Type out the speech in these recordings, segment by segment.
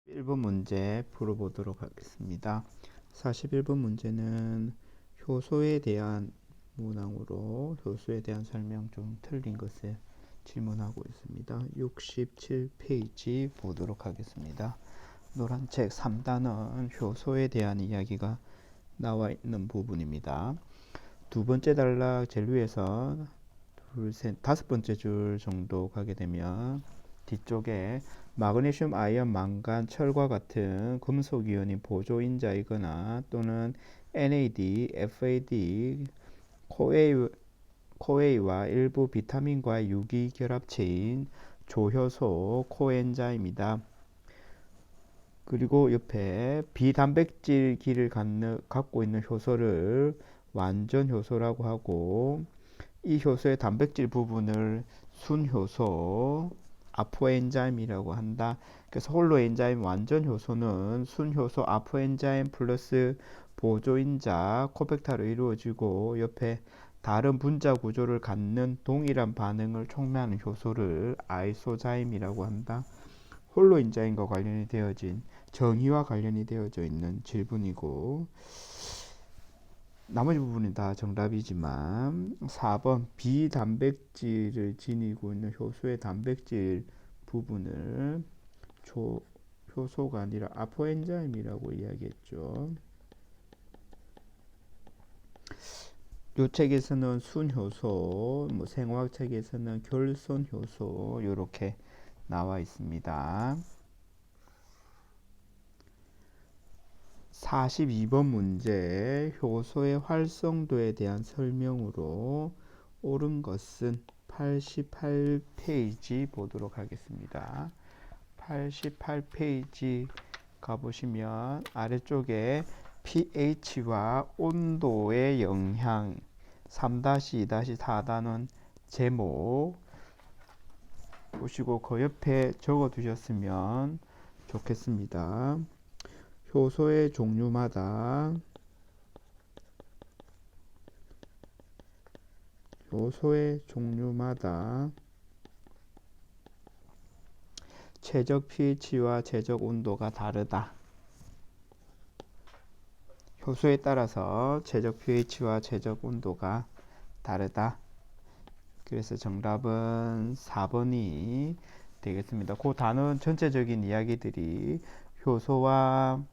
1번 문제 풀어보도록 하겠습니다. 41번 문제는 효소에 대한 문항으로 효소에 대한 설명 좀 틀린 것을 질문하고 있습니다. 67페이지 보도록 하겠습니다. 노란 책 3단은 효소에 대한 이야기가 나와 있는 부분입니다. 두 번째 단락 제일 위에서 다섯 번째 줄 정도 가게 되면 뒤쪽에 마그네슘, 아연, 망간, 철과 같은 금속 이온이 보조인자이거나 또는 NAD, FAD, 코에이와 일부 비타민과 유기결합체인 조효소, 코엔자임이다. 그리고 옆에 비단백질기를 갖고 있는 효소를 완전 효소라고 하고, 이 효소의 단백질 부분을 순효소, 아포엔자임이라고 한다. 그래서 홀로 엔자임 완전 효소는 순효소 아포엔자임 플러스 보조인자 코펙타로 이루어지고, 옆에 다른 분자 구조를 갖는 동일한 반응을 촉매하는 효소를 아이소자임이라고 한다. 홀로 엔자임과 관련이 되어진 정의와 관련이 되어져 있는 질문이고, 나머지 부분은 다 정답이지만 4번 비단백질을 지니고 있는 효소의 단백질 부분을 효소가 아니라 아포엔자임이라고 이야기했죠. 요 책에서는 순효소, 생화학 책에서는 결손효소 이렇게 나와 있습니다. 42번 문제 효소의 활성도에 대한 설명으로 옳은 것은 88페이지 보도록 하겠습니다. 88페이지 가보시면 아래쪽에 pH와 온도의 영향 3-2-4단원 제목 보시고 그 옆에 적어 두셨으면 좋겠습니다. 효소의 종류마다 최적 pH와 최적 온도가 다르다. 효소에 따라서 최적 pH와 최적 온도가 다르다. 그래서 정답은 4번이 되겠습니다. 그 단원 전체적인 이야기들이 효소와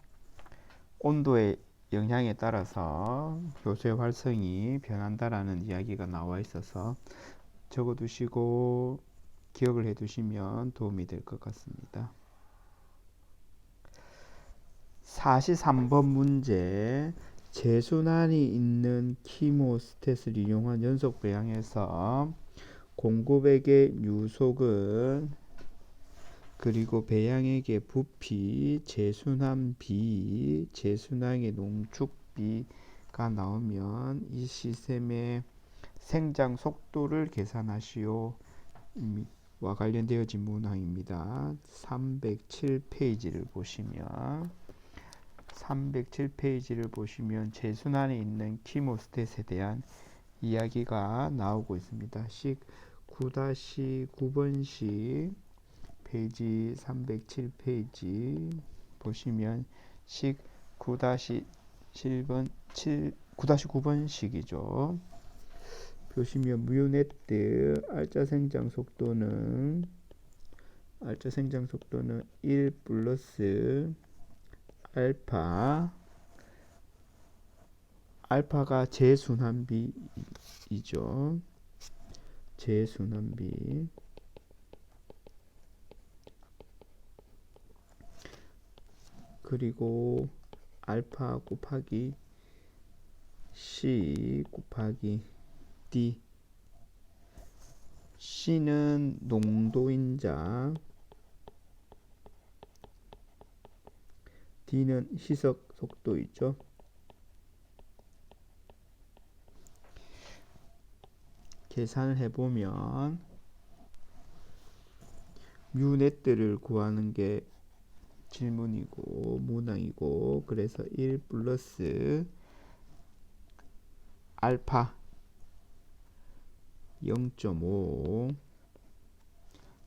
온도의 영향에 따라서 효소의 활성이 변한다라는 이야기가 나와 있어서 적어두시고 기억을 해두시면 도움이 될 것 같습니다. 43번 문제 제순환이 있는 키모스탯을 이용한 연속 배양에서 공급액의 유속은 그리고 배양액의 부피, 재순환비, 재순환의 농축비가 나오면 이 시스템의 생장 속도를 계산하시오 와 관련되어진 문항입니다. 307페이지를 보시면 재순환에 있는 키모스탯에 대한 이야기가 나오고 있습니다. 식 9-9번씩 페이지 307페이지 보시면 식 9-9번식이죠. 보시면 뮤네트 알짜 생장 속도는 1 플러스 알파가 재순환비이죠. 재순환비 그리고 알파 곱하기 C 곱하기 D C는 농도인자 D는 희석 속도이죠. 계산을 해보면 뮤네트를 구하는 게 질문이고 문항이고, 그래서 1 플러스 알파 0.5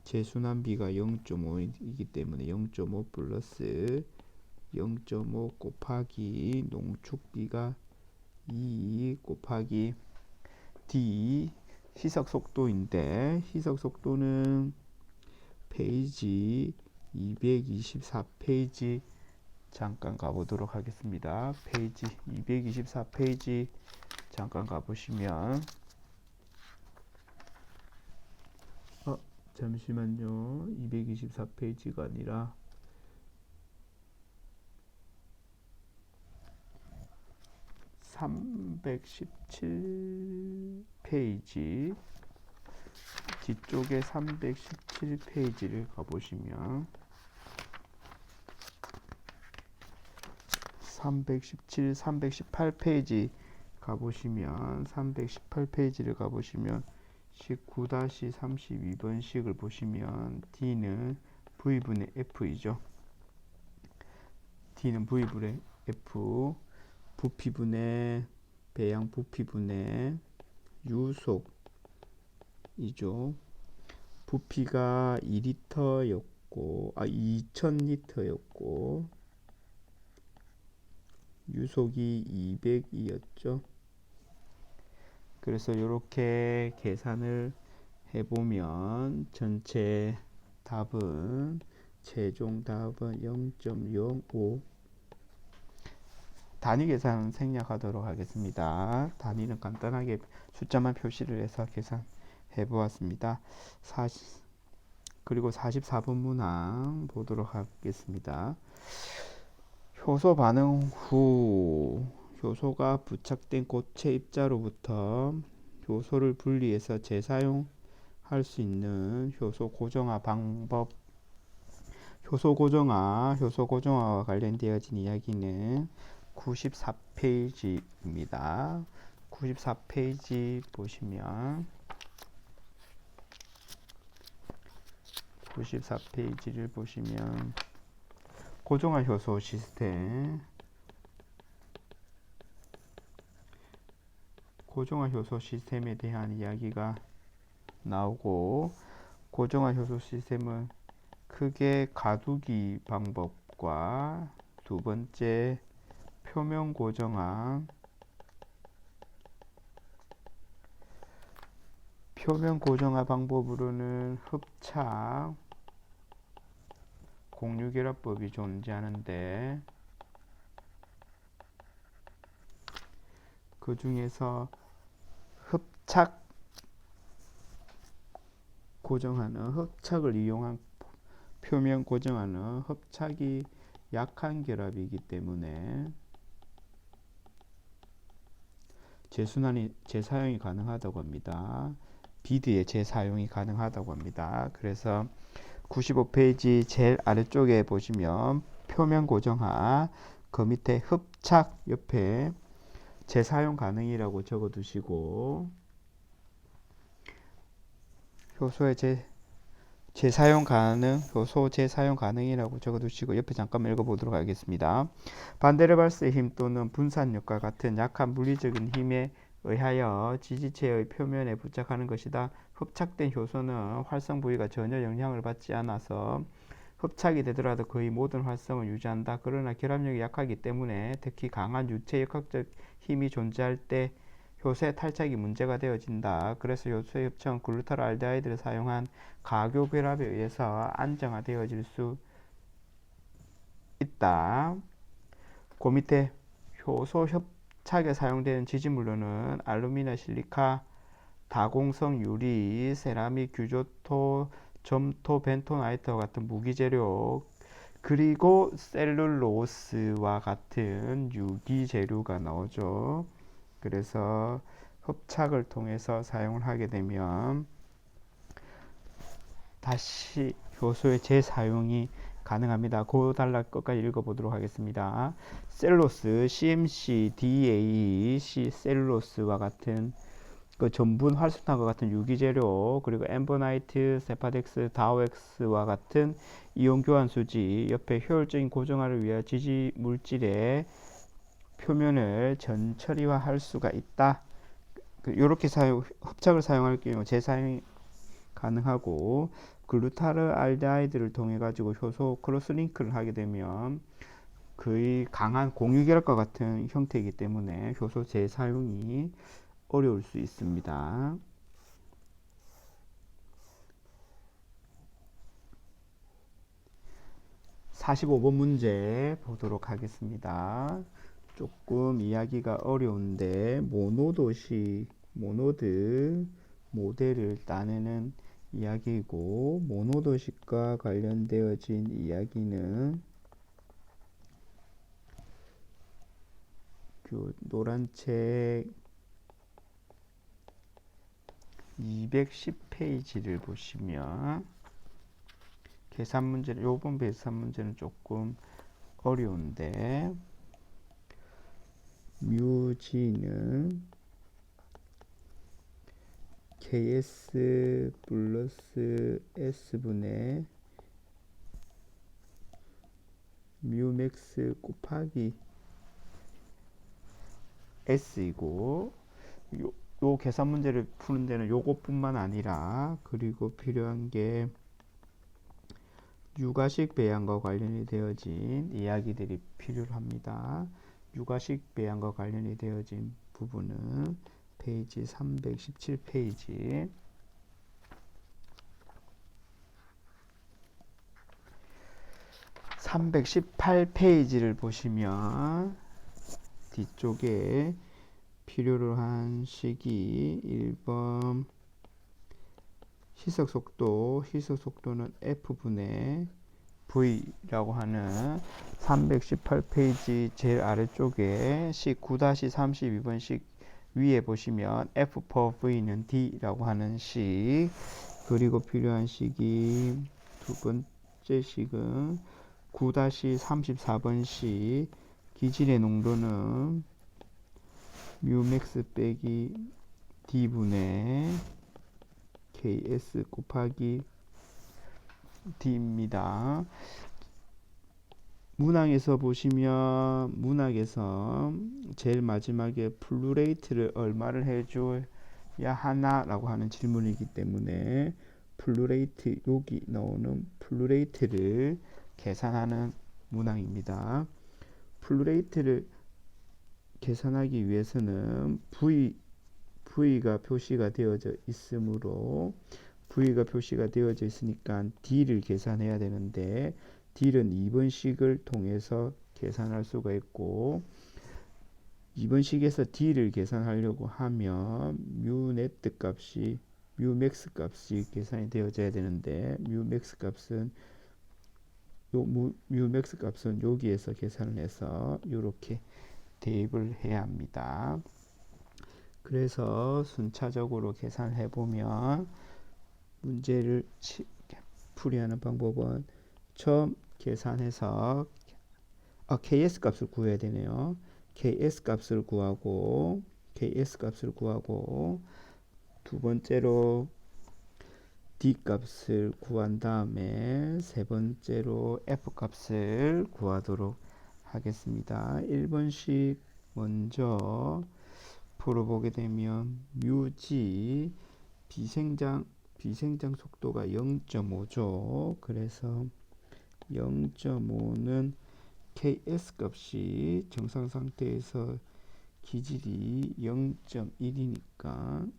재순환비가 0.5이기 때문에 0.5 플러스 0.5 곱하기 농축비가 2 곱하기 D 희석 속도인데 희석 속도는 페이지 224페이지 잠깐 가보도록 하겠습니다. 페이지 224페이지 잠깐 가보시면 잠시만요. 224페이지가 아니라 317페이지 뒤쪽에 317페이지를 가보시면 317, 318페이지 가보시면 318페이지를 가보시면 19-32번씩을 보시면 D는 V분의 F이죠. D는 V분의 F 부피분의 배양 부피분의 유속이죠. 부피가 2리터였고 2000리터였고 유속이 200이었죠. 그래서 이렇게 계산을 해보면 전체 답은 최종 답은 0.05 단위 계산 생략하도록 하겠습니다. 단위는 간단하게 숫자만 표시를 해서 계산해 보았습니다. 그리고 44번 문항 보도록 하겠습니다. 효소 반응 후 효소가 부착된 고체 입자로부터 효소를 분리해서 재사용할 수 있는 효소 고정화 방법. 효소 고정화와 관련되어진 이야기는 94페이지입니다. 94페이지 보시면 94페이지를 보시면 고정화 효소 시스템에 대한 이야기가 나오고 고정화 효소 시스템은 크게 가두기 방법과 두 번째 표면 고정화 방법으로는 흡착 공유결합법이 존재하는데 그 중에서 흡착을 이용한 표면 고정화는 흡착이 약한 결합이기 때문에 재사용이 가능하다고 합니다. 비드의 재사용이 가능하다고 합니다. 그래서 95페이지 제일 아래쪽에 보시면 표면 고정화 그 밑에 흡착 옆에 재사용 가능이라고 적어 두시고 효소 재사용 가능이라고 적어 두시고 옆에 잠깐만 읽어 보도록 하겠습니다. 반데르발스의 힘 또는 분산력과 같은 약한 물리적인 힘에 의하여 지지체의 표면에 부착하는 것이다. 흡착된 효소는 활성 부위가 전혀 영향을 받지 않아서 흡착이 되더라도 거의 모든 활성을 유지한다. 그러나 결합력이 약하기 때문에 특히 강한 유체 역학적 힘이 존재할 때 효소의 탈착이 문제가 되어진다. 그래서 효소의 흡착은 글루타랄데하이드를 사용한 가교 결합에 의해서 안정화되어질 수 있다. 그 밑에 효소 협착에 사용되는 지지물로는 알루미늄, 실리카, 다공성 유리, 세라믹, 규조토, 점토, 벤토나이트와 같은 무기재료 그리고 셀룰로스와 같은 유기재료가 나오죠. 그래서 흡착을 통해서 사용을 하게 되면 다시 효소의 재사용이 가능합니다. 그 단락 끝까지 읽어보도록 하겠습니다. 셀룰로스, CMC, DA, 셀룰로스와 같은 그 전분 활성탄과 같은 유기재료 그리고 엠보나이트, 세파덱스, 다오엑스와 같은 이온 교환 수지 옆에 효율적인 고정화를 위해 지지 물질의 표면을 전처리화할 수가 있다. 이렇게 흡착을 사용할 경우 재사용이 가능하고 글루타르알데하이드를 통해 가지고 효소 크로스링크를 하게 되면 거의 강한 공유결합과 같은 형태이기 때문에 효소 재사용이 어려울 수 있습니다. 45번 문제 보도록 하겠습니다. 조금 이야기가 어려운데 모노드 모델을 따내는 이야기이고, 모노도식과 관련되어진 이야기는 노란 책 210페이지를 보시면 요번 계산 문제는 조금 어려운데, 뮤g는 ks 플러스 s분의 뮤맥스 곱하기 s이고, 요 계산 문제를 푸는 데는 요것뿐만 아니라 그리고 필요한 게 육아식 배양과 관련이 되어진 이야기들이 필요합니다. 육아식 배양과 관련이 되어진 부분은 페이지 317페이지 318페이지를 보시면 뒤쪽에 필요로 한 식이 1번 희석속도는 F분의 V라고 하는 318페이지 제일 아래쪽에 식 9-32번식 위에 보시면 F per V는 D라고 하는 식, 그리고 필요한 식이 두 번째 식은 9-34번식 기질의 농도는 뮤맥스 빼기 D분의 KS 곱하기 D입니다. 문항에서 보시면 문학에서 제일 마지막에 플루레이트를 얼마를 해줘야 하나라고 하는 질문이기 때문에 플루레이트, 여기 나오는 플루레이트를 계산하는 문항입니다. 플루레이트를 계산하기 위해서는 V가 표시가 되어져 있으므로 V가 표시가 되어져 있으니까 D를 계산해야 되는데, D는 2번식을 통해서 계산할 수가 있고, 2번식에서 D를 계산하려고 하면 뮤네트 값이 뮤맥스 값이 계산이 되어져야 되는데, 뮤맥스 값은 여기에서 계산을 해서 이렇게 대입을 해야 합니다. 그래서 순차적으로 계산을 해보면 문제를 풀이하는 방법은 처음 계산해서 KS 값을 구해야 되네요. KS 값을 구하고 두 번째로 D 값을 구한 다음에 세 번째로 F 값을 구하도록 하겠습니다. 1번식 먼저 풀어보게 되면 뮤g 비생장 속도가 0.5죠. 그래서 0.5는 KS 값이 정상 상태에서 기질이 0.1이니까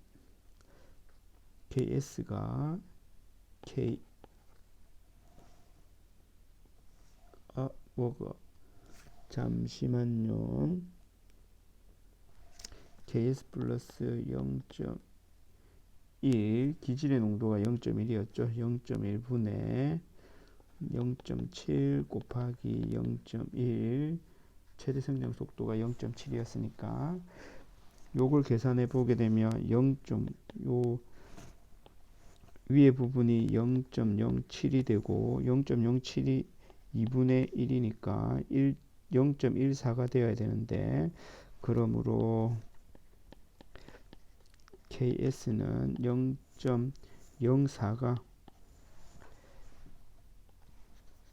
KS가 잠시만요. KS 플러스 0.1, 기질의 농도가 0.1이었죠. 0.1분의 0.7 곱하기 0.1, 최대 성장 속도가 0.7이었으니까 요걸 계산해 보게 되면 요 위에 부분이 0.07이 되고 0.07이 2분의 1이니까 0.14가 되어야 되는데, 그러므로 KS는 0.04가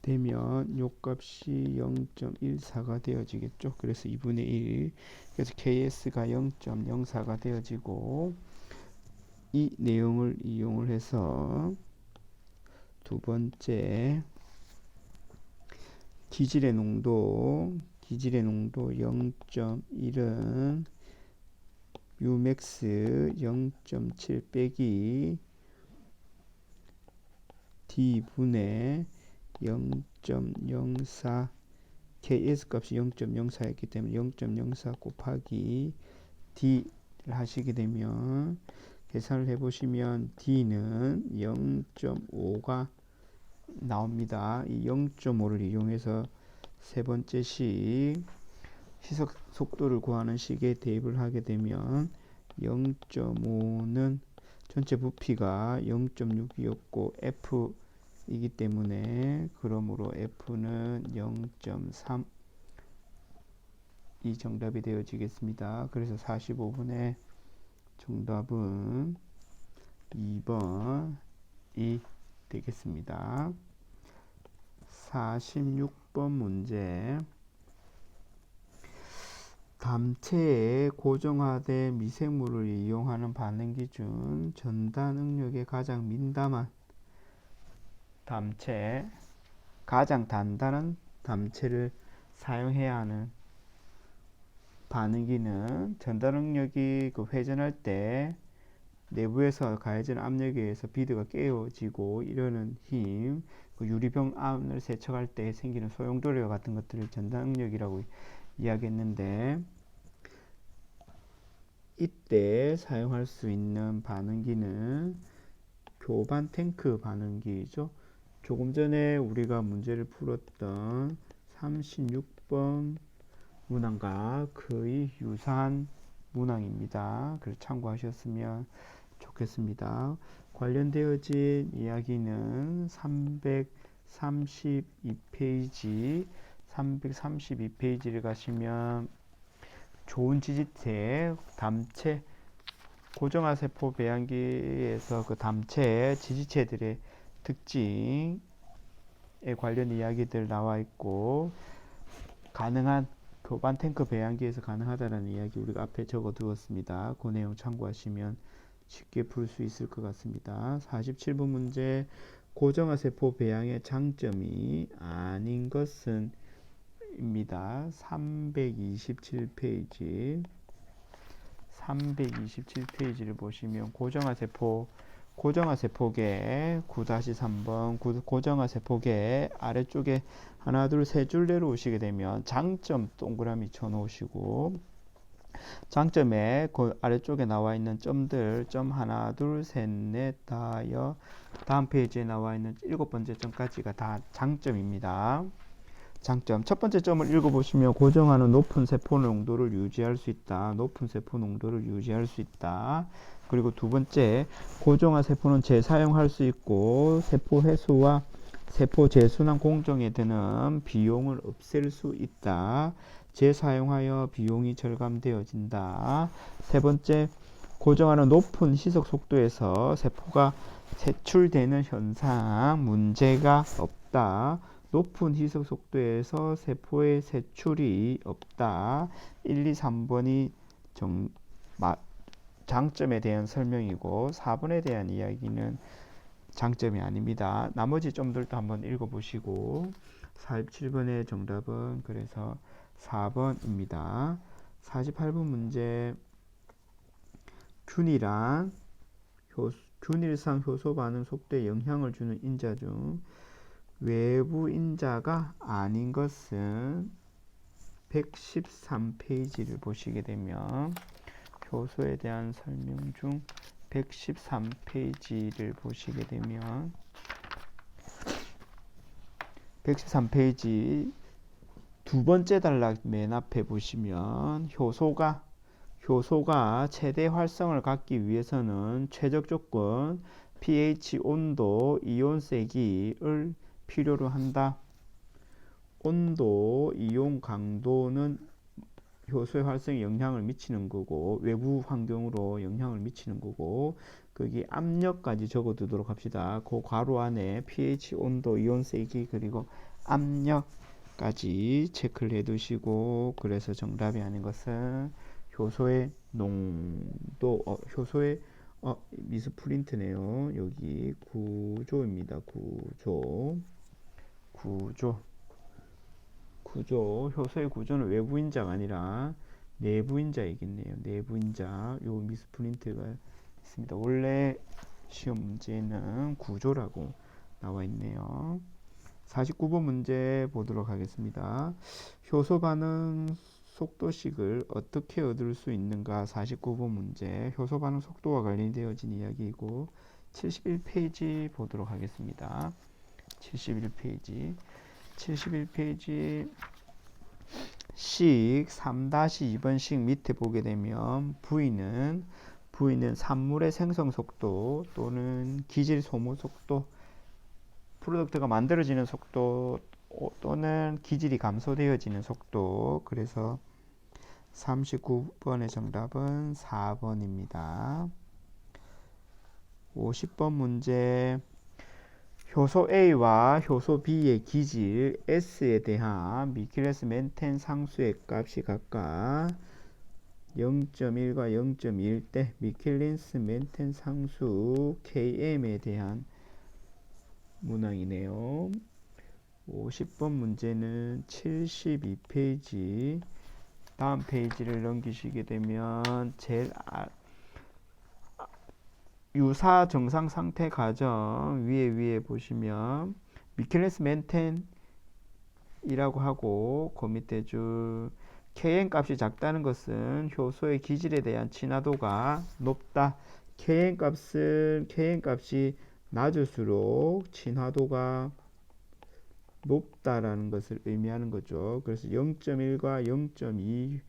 되면 요 값이 0.14가 되어지겠죠. 그래서 2분의 1, 그래서 KS가 0.04가 되어지고, 이 내용을 이용을 해서 두 번째 기질의 농도 0.1은 Umax 0.7 빼기 D분의 0.04 KS 값이 0.04였기 때문에 0.04 곱하기 D를 하시게 되면 계산을 해보시면 D는 0.5가 나옵니다. 이 0.5를 이용해서 세 번째 식 시속 속도를 구하는 식에 대입을 하게 되면 0.5는 전체 부피가 0.6이었고 F이기 때문에 그러므로 F는 0.3 이 정답이 되어지겠습니다. 그래서 45번의 정답은 2번이 되겠습니다. 46번 문제 담체에 고정화된 미생물을 이용하는 반응 기준 전단 응력에 가장 민감한 담체 가장 단단한 담체를 사용해야 하는 반응기는 전단 응력이 회전할 때 내부에서 가해진 압력에 의해서 비드가 깨어지고 이러는 힘, 유리병 안을 세척할 때 생기는 소용돌이와 같은 것들을 전단 응력이라고 이야기했는데 이때 사용할 수 있는 반응기는 교반 탱크 반응기죠. 조금 전에 우리가 문제를 풀었던 36번 문항과 거의 유사한 문항입니다. 그래서 참고하셨으면 좋겠습니다. 관련되어진 이야기는 332페이지를 가시면 좋은 지지체 담체 고정화세포 배양기에서 그 담체 지지체들의 특징에 관련 이야기들 나와 있고 가능한 교반 탱크 배양기에서 가능하다는 이야기 우리가 앞에 적어 두었습니다. 그 내용 참고하시면 쉽게 풀 수 있을 것 같습니다. 47번 문제 고정화세포 배양의 장점이 아닌 것은 입니다. 327페이지를 보시면 고정화세포계 9-3번 고정화세포계 아래쪽에 하나 둘 세 줄내로 오시게 되면 장점 동그라미 쳐 놓으시고 장점에 그 아래쪽에 나와 있는 점들 점 하나 둘 셋 넷 다여 다음 페이지에 나와 있는 7번째 점까지가 다 장점입니다. 장점 첫 번째 점을 읽어보시면 고정하는 높은 세포 농도를 유지할 수 있다. 그리고 두 번째 고정화 세포는 재사용할 수 있고 세포 회수와 세포 재순환 공정에 드는 비용을 없앨 수 있다. 재사용하여 비용이 절감되어진다. 세 번째 고정하는 높은 희석 속도에서 세포가 세출되는 현상 문제가 없다. 높은 희석 속도에서 세포의 세출이 없다. 1, 2, 3번이 장점에 대한 설명이고 4번에 대한 이야기는 장점이 아닙니다. 나머지 점들도 한번 읽어보시고 47번의 정답은 그래서 4번입니다. 48번 문제 균일상 효소 반응 속도에 영향을 주는 인자 중 외부 인자가 아닌 것은 113페이지를 보시게 되면 효소에 대한 설명 중 113페이지를 보시게 되면 113페이지 두 번째 단락 맨 앞에 보시면 효소가 최대 활성을 갖기 위해서는 최적 조건 pH 온도, 이온 세기를 필요로 한다. 온도, 이온 강도는 효소의 활성에 영향을 미치는 거고 외부 환경으로 영향을 미치는 거고 거기 압력까지 적어두도록 합시다. 그 괄호 안에 pH, 온도, 이온 세기 그리고 압력까지 체크를 해두시고 그래서 정답이 아닌 것은 효소의 농도, 효소의 미스프린트네요. 여기 구조입니다. 구조. 효소의 구조는 외부인자가 아니라 내부인자이겠네요. 내부인자. 요 미스프린트가 있습니다. 원래 시험 문제는 구조라고 나와 있네요. 49번 문제 보도록 하겠습니다. 효소 반응 속도식을 어떻게 얻을 수 있는가? 49번 문제. 효소 반응 속도와 관련되어진 이야기이고 71페이지 보도록 하겠습니다. 71페이지 식 3-2번식 밑에 보게 되면 V는 산물의 생성 속도 또는 기질 소모 속도, 프로덕트가 만들어지는 속도 또는 기질이 감소되어지는 속도. 그래서 39번의 정답은 4번입니다. 50번 문제. 효소 A와 효소 B의 기질 S에 대한 미켈레스 멘텐 상수의 값이 각각 0.1과 0.2일 때 미켈레스 멘텐 상수 Km에 대한 문항이네요. 50번 문제는 72페이지 다음 페이지를 넘기시게 되면 제일 유사 정상 상태 과정 위에 보시면 미켈레스 멘텐이라고 하고 그 밑에 줄 Kn 값이 작다는 것은 효소의 기질에 대한 친화도가 높다. Kn 값이 낮을수록 친화도가 높다라는 것을 의미하는 거죠. 그래서 0.1과 0.2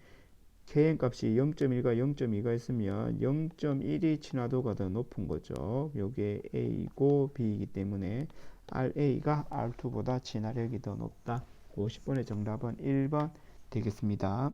Kn 값이 0.1과 0.2가 있으면 0.1이 친화도가 더 높은 거죠. 요게 A이고 B이기 때문에 RA가 R2보다 친화력이 더 높다. 50번의 정답은 1번 되겠습니다.